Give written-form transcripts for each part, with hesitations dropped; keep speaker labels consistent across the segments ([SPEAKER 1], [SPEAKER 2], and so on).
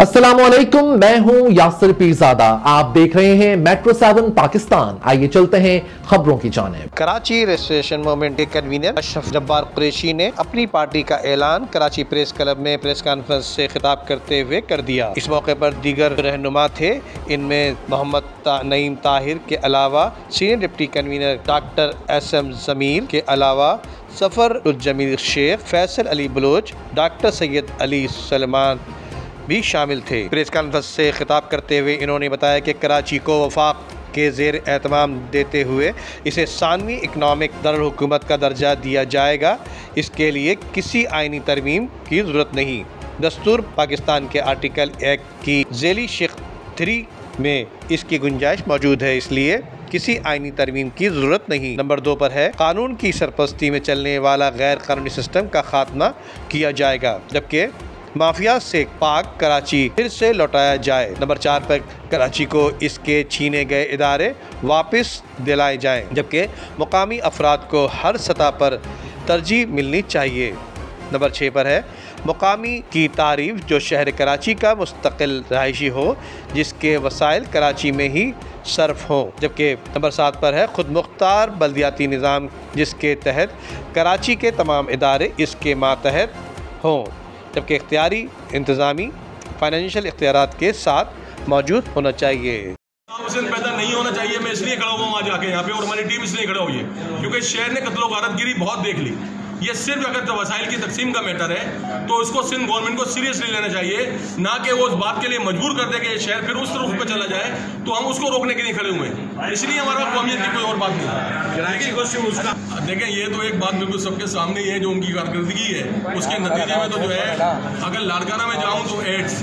[SPEAKER 1] अस्सलामुअलैकुम, मैं हूं यासिर पीरजादा। आप देख रहे हैं मेट्रो 7 पाकिस्तान। आइए चलते हैं खबरों की जानिब।
[SPEAKER 2] कराची रेजिस्ट्रेशन मूवमेंट के कन्वीनर अशरफ जब्बार कुरैशी ने अपनी पार्टी का ऐलान कराची प्रेस क्लब में प्रेस कॉन्फ्रेंस से खिताब करते हुए कर दिया। इस मौके पर दीगर रहनुमा थे, इनमें मोहम्मद नईम ताहिर के अलावा senior deputy convener doctor SM ज़मीर के अलावा सफर जमील शेख, फैसल अली बलोच, डॉक्टर सैयद अली सलमान भी शामिल थे। प्रेस कॉन्फ्रेंस से खिताब करते हुए इन्होंने बताया कि कराची को वफाक के ज़ेर एहतमाम देते हुए इसे सानवी इकनॉमिक दारुल-हुकूमत का दर्जा दिया जाएगा। इसके लिए किसी आइनी तरमीम की ज़रूरत नहीं। दस्तूर पाकिस्तान के आर्टिकल 1 की ज़ेली शिक 3 में इसकी गुंजाइश मौजूद है, इसलिए किसी आइनी तरमीम की ज़रूरत नहीं। नंबर 2 पर है कानून की सरपरस्ती में चलने वाला गैर कानूनी सिस्टम का खात्मा किया जाएगा, जबकि माफिया से पाक कराची फिर से लौटाया जाए। नंबर 4 पर कराची को इसके छीने गए इदारे वापस दिलाए जाएं, जबकि मुकामी अफराद को हर सतह पर तरजीह मिलनी चाहिए। नंबर 6 पर है मुकामी की तारीफ जो शहर कराची का मुस्तकिल रहायशी हो, जिसके वसाइल कराची में ही सर्फ हों। जबकि नंबर 7 पर है खुद मुख्तार बल्दियाती निज़ाम, जिसके तहत कराची के तमाम इदारे इसके मातहत हों, जबकि इख्तियारी इंतज़ामी फाइनेंशियल इख्तियारात के साथ मौजूद होना चाहिए।
[SPEAKER 3] पैदा नहीं होना चाहिए। मैं इसलिए खड़ा हुआ आज आके यहाँ पे, और हमारी टीम इसलिए खड़ा हुई है क्योंकि शहर ने कत्लो गारतगिरी बहुत देख ली। ये सिर्फ अगर वसाइल की तकसीम का मैटर है तो उसको सिंध गवर्नमेंट को सीरियसली लेना चाहिए, ना कि वो उस बात के लिए मजबूर कर दे कि ये शहर फिर उस रुख पे चला जाए, तो हम उसको रोकने के लिए खड़े हुए हैं। इसलिए हमारा कौमियत की कोई और बात नहीं है। देखें, ये तो एक बात बिल्कुल सबके सामने है, जो उनकी कारकर्दगी है उसके नतीजे में तो जो है, अगर लाड़काना में जाऊँ तो एड्स,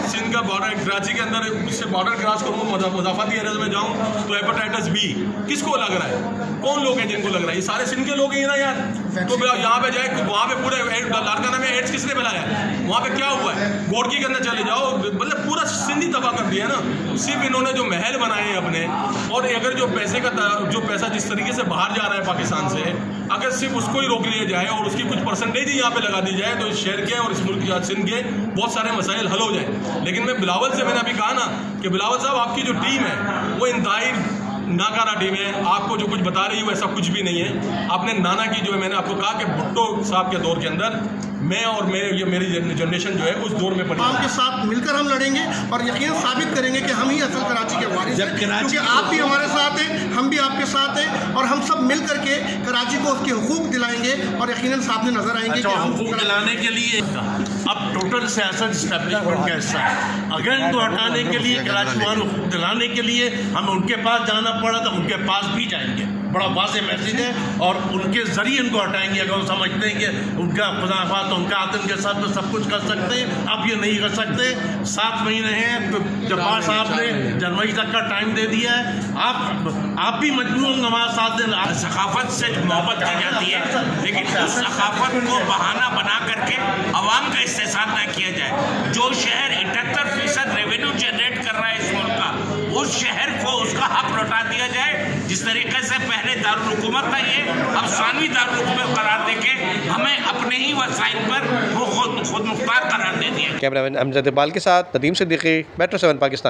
[SPEAKER 3] सिंध का बॉर्डर कराची के अंदर उससे बॉर्डर क्रॉस करूँ, मुजाफाती एरियाज में जाऊँ तो हेपेटाइटिस B किसको लग रहा है? कौन लोग हैं जिनको लग रहा है? ये सारे सिंध के लोग हैं ना यार। तो यहाँ पे जाए, वहाँ पे पूरे लाड़काना में एड्स किसने फैलाया? वहाँ पे क्या हुआ है? गोडकी के अंदर चले जाओ, मतलब पूरा सिंध ही तबाह कर दिया ना। सिर्फ इन्होंने जो महल बनाए हैं अपने, और अगर जो पैसा जिस तरीके से बाहर जा रहा है पाकिस्तान से, अगर सिर्फ उसको ही रोक लिया जाए और उसकी कुछ परसेंटेज ही यहाँ पे लगा दी जाए, तो इस शहर के और इस मुल्क के सिंध के बहुत सारे मसाइल हल हो जाए। लेकिन मैं बिलावल से, मैंने अभी कहा ना कि बिलावल साहब, आपकी जो टीम है वो इंतहाई नाकारा टीम है। आपको जो कुछ बता रही है वैसा कुछ भी नहीं है। आपने नाना की जो है, मैंने आपको कहा कि भुट्टो साहब के दौर के अंदर मैं और मेरी जनरेशन जो है उस दौर में
[SPEAKER 4] आवाम के साथ मिलकर हम लड़ेंगे और यकीन साबित करेंगे कि हम ही असल कराची के वारिस हैं, क्योंकि आप भी हमारे साथ हैं, हम भी आपके साथ हैं, और हम सब मिल करके कराची को उसके हुकूक दिलाएंगे और यकीनन सामने नजर आएंगे कि हम
[SPEAKER 5] हुकूक दिलाने के लिए अब टोटल सियासत इस्टेब्लिशमेंट का हिस्सा है। अगर इनको हटाने के लिए, कराची वालों को दिलाने के लिए हमें उनके पास जाना पड़ा तो उनके पास भी जाएंगे। बड़ा वाज़ेह मैसेज है, और उनके ज़रिए इनको हटाएंगे। अगर वो समझते हैं कि उनका खुदाफात, उनका आतंक के साथ तो सब कुछ कर सकते हैं, अब ये नहीं कर सकते। 7 महीने हैं, तो जब्बार साहब ने जनवरी तक का टाइम दे दिया है। आप भी मजबूर होंगे हमारे साथ देना।
[SPEAKER 6] सकाफत से मोहब्बत की जाती है, लेकिन उस सकाफत को बहाना बना करके अवाम का इस्तेसाल न किया जाए। जो शहर 78% रेवेन्यू जनरेट कर रहा है इस मुल्क का, उस शहर को उसका हक लौटा दिया जाए। जिस तरीके से पहले दारुल हुकूमत था, ये अब सानवी दारुल हुकूमत करार देके हमें अपने ही वसाइल पर खुद मुख्तार करार दे दिया।
[SPEAKER 2] कैमरामैन अमजद इकबाल के साथ नदीम सिद्दीकी, मेट्रो 7 पाकिस्तान।